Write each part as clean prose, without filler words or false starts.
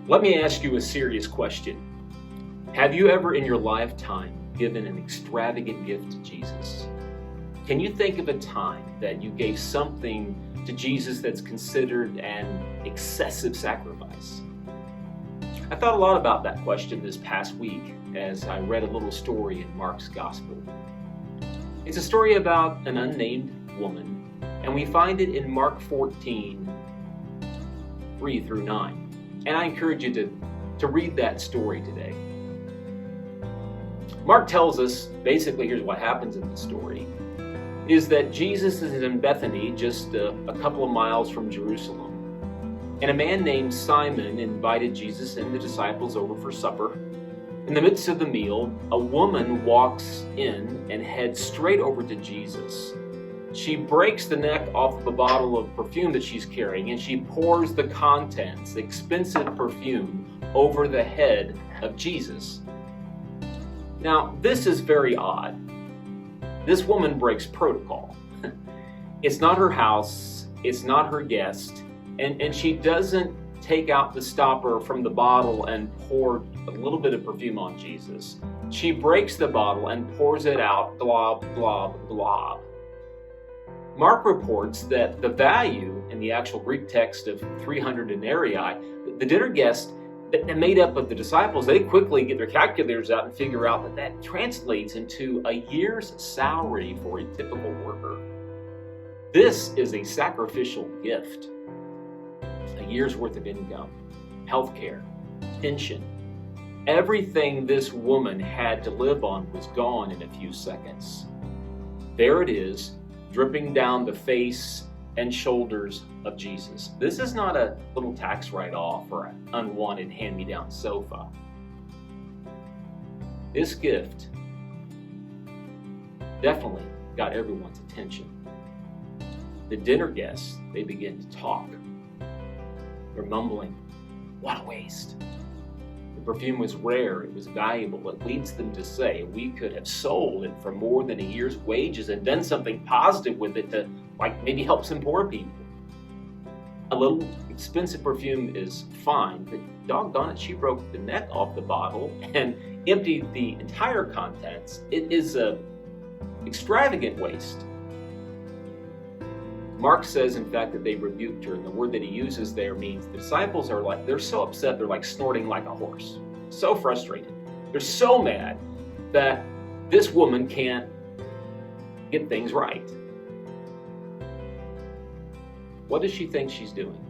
Let me ask you a serious question. Have you ever in your lifetime given an extravagant gift to Jesus? Can you think of a time that you gave something to Jesus that's considered an excessive sacrifice? I thought a lot about that question this past week as I read a little story in Mark's Gospel. It's a story about an unnamed woman, and we find it in Mark 14, 3 through 9. And I encourage you to read that story today. Mark tells us, basically, here's what happens in the story, is that Jesus is in Bethany, just a couple of miles from Jerusalem. And a man named Simon invited Jesus and the disciples over for supper. In the midst of the meal, a woman walks in and heads straight over to Jesus. She breaks the neck off of a bottle of perfume that she's carrying, and she pours the contents, expensive perfume, over the head of Jesus. Now, this is very odd. This woman breaks protocol. It's not her house, it's not her guest, and she doesn't take out the stopper from the bottle and pour a little bit of perfume on Jesus. She breaks the bottle and pours it out, glob, glob, glob. Mark reports that the value in the actual Greek text of 300 denarii, the dinner guests that made up of the disciples, they quickly get their calculators out and figure out that that translates into a year's salary for a typical worker. This is a sacrificial gift. A year's worth of income, healthcare, pension. Everything this woman had to live on was gone in a few seconds. There it is, dripping down the face and shoulders of Jesus. This is not a little tax write-off or an unwanted hand-me-down sofa. This gift definitely got everyone's attention. The dinner guests, they begin to talk. They're mumbling, "What a waste." The perfume was rare, it was valuable. It leads them to say, we could have sold it for more than a year's wages and done something positive with it to, maybe help some poor people. A little expensive perfume is fine, but doggone it, she broke the neck off the bottle and emptied the entire contents. It is a extravagant waste. Mark says, in fact, that they rebuked her, and the word that he uses there means the disciples are they're so upset, they're like snorting like a horse. So frustrated. They're so mad that this woman can't get things right. What does she think she's doing?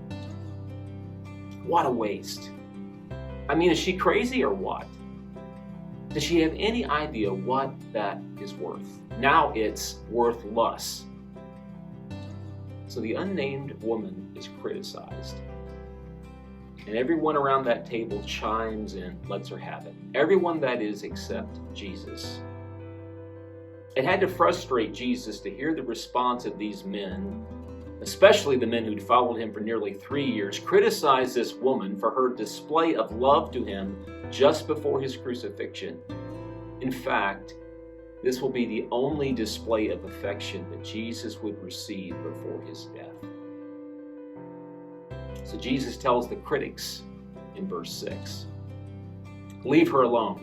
What a waste. I mean, is she crazy or what? Does she have any idea what that is worth? Now it's worthless. So the unnamed woman is criticized. And everyone around that table chimes in, lets her have it. Everyone, that is, except Jesus. It had to frustrate Jesus to hear the response of these men, especially the men who'd followed him for nearly 3 years, criticize this woman for her display of love to him just before his crucifixion. In fact, this will be the only display of affection that Jesus would receive before his death. So Jesus tells the critics in verse 6, "Leave her alone.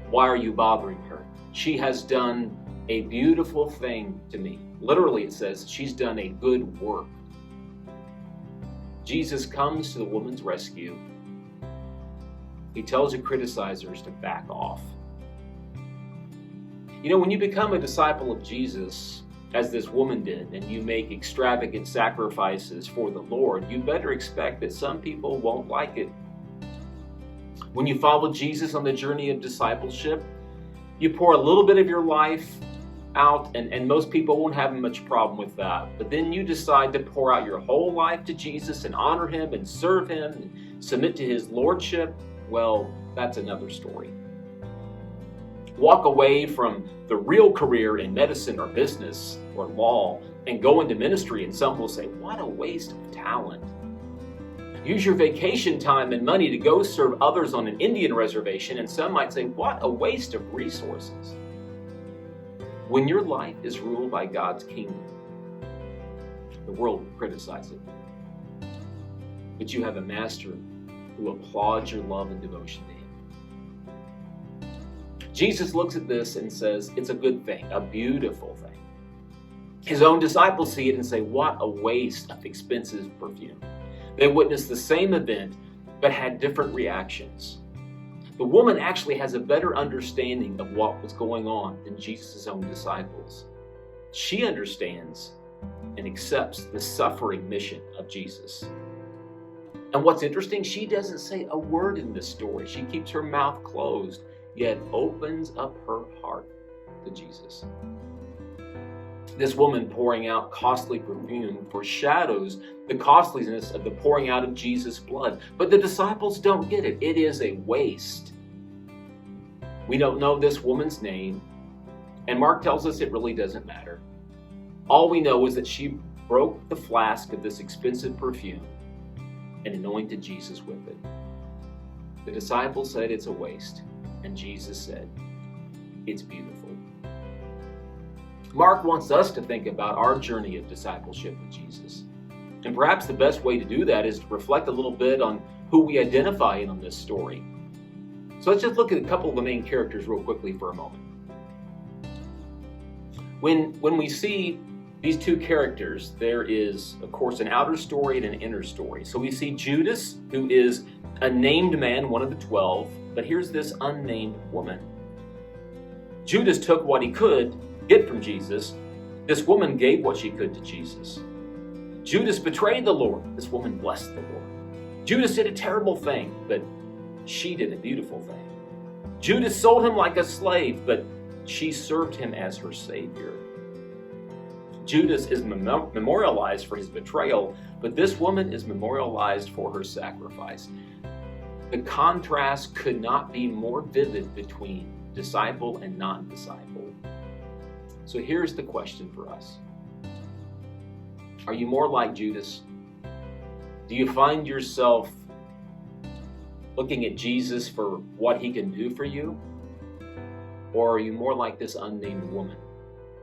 Why are you bothering her? She has done a beautiful thing to me." Literally, it says she's done a good work. Jesus comes to the woman's rescue. He tells the criticizers to back off. You know, when you become a disciple of Jesus, as this woman did, and you make extravagant sacrifices for the Lord, you better expect that some people won't like it. When you follow Jesus on the journey of discipleship, you pour a little bit of your life out, and most people won't have much problem with that. But then you decide to pour out your whole life to Jesus and honor him and serve him and submit to his lordship. Well, that's another story. Walk away from the real career in medicine or business or law and go into ministry, and some will say, what a waste of talent. Use your vacation time and money to go serve others on an Indian reservation, and some might say, what a waste of resources. When your life is ruled by God's kingdom, the world will criticize it. But you have a master who applauds your love and devotion to him. Jesus looks at this and says, it's a good thing, a beautiful thing. His own disciples see it and say, what a waste of expensive perfume. They witnessed the same event, but had different reactions. The woman actually has a better understanding of what was going on than Jesus' own disciples. She understands and accepts the suffering mission of Jesus. And what's interesting, she doesn't say a word in this story. She keeps her mouth closed, yet opens up her heart to Jesus. This woman pouring out costly perfume foreshadows the costliness of the pouring out of Jesus' blood. But the disciples don't get it. It is a waste. We don't know this woman's name, and Mark tells us it really doesn't matter. All we know is that she broke the flask of this expensive perfume and anointed Jesus with it. The disciples said it's a waste, and Jesus said, it's beautiful. Mark wants us to think about our journey of discipleship with Jesus. And perhaps the best way to do that is to reflect a little bit on who we identify in on this story. So let's just look at a couple of the main characters real quickly for a moment. When we see these two characters, there is, of course, an outer story and an inner story. So we see Judas, who is a named man, one of the 12, but here's this unnamed woman. Judas took what he could get from Jesus. This woman gave what she could to Jesus. Judas betrayed the Lord. This woman blessed the Lord. Judas did a terrible thing, but she did a beautiful thing. Judas sold him like a slave, but she served him as her Savior. Judas is memorialized for his betrayal, but this woman is memorialized for her sacrifice. The contrast could not be more vivid between disciple and non-disciple. So here's the question for us. Are you more like Judas? Do you find yourself looking at Jesus for what he can do for you? Or are you more like this unnamed woman?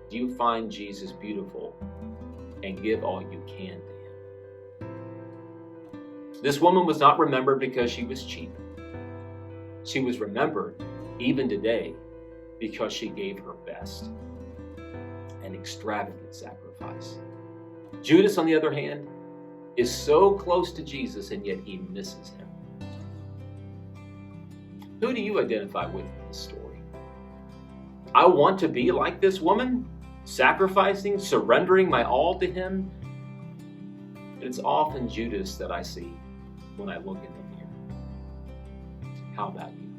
Do you find Jesus beautiful and give all you can to him? This woman was not remembered because she was cheap. She was remembered even today because she gave her best. An extravagant sacrifice. Judas, on the other hand, is so close to Jesus and yet he misses him. Who do you identify with in this story? I want to be like this woman, sacrificing, surrendering my all to him. But it's often Judas that I see when I look in the mirror. How about you?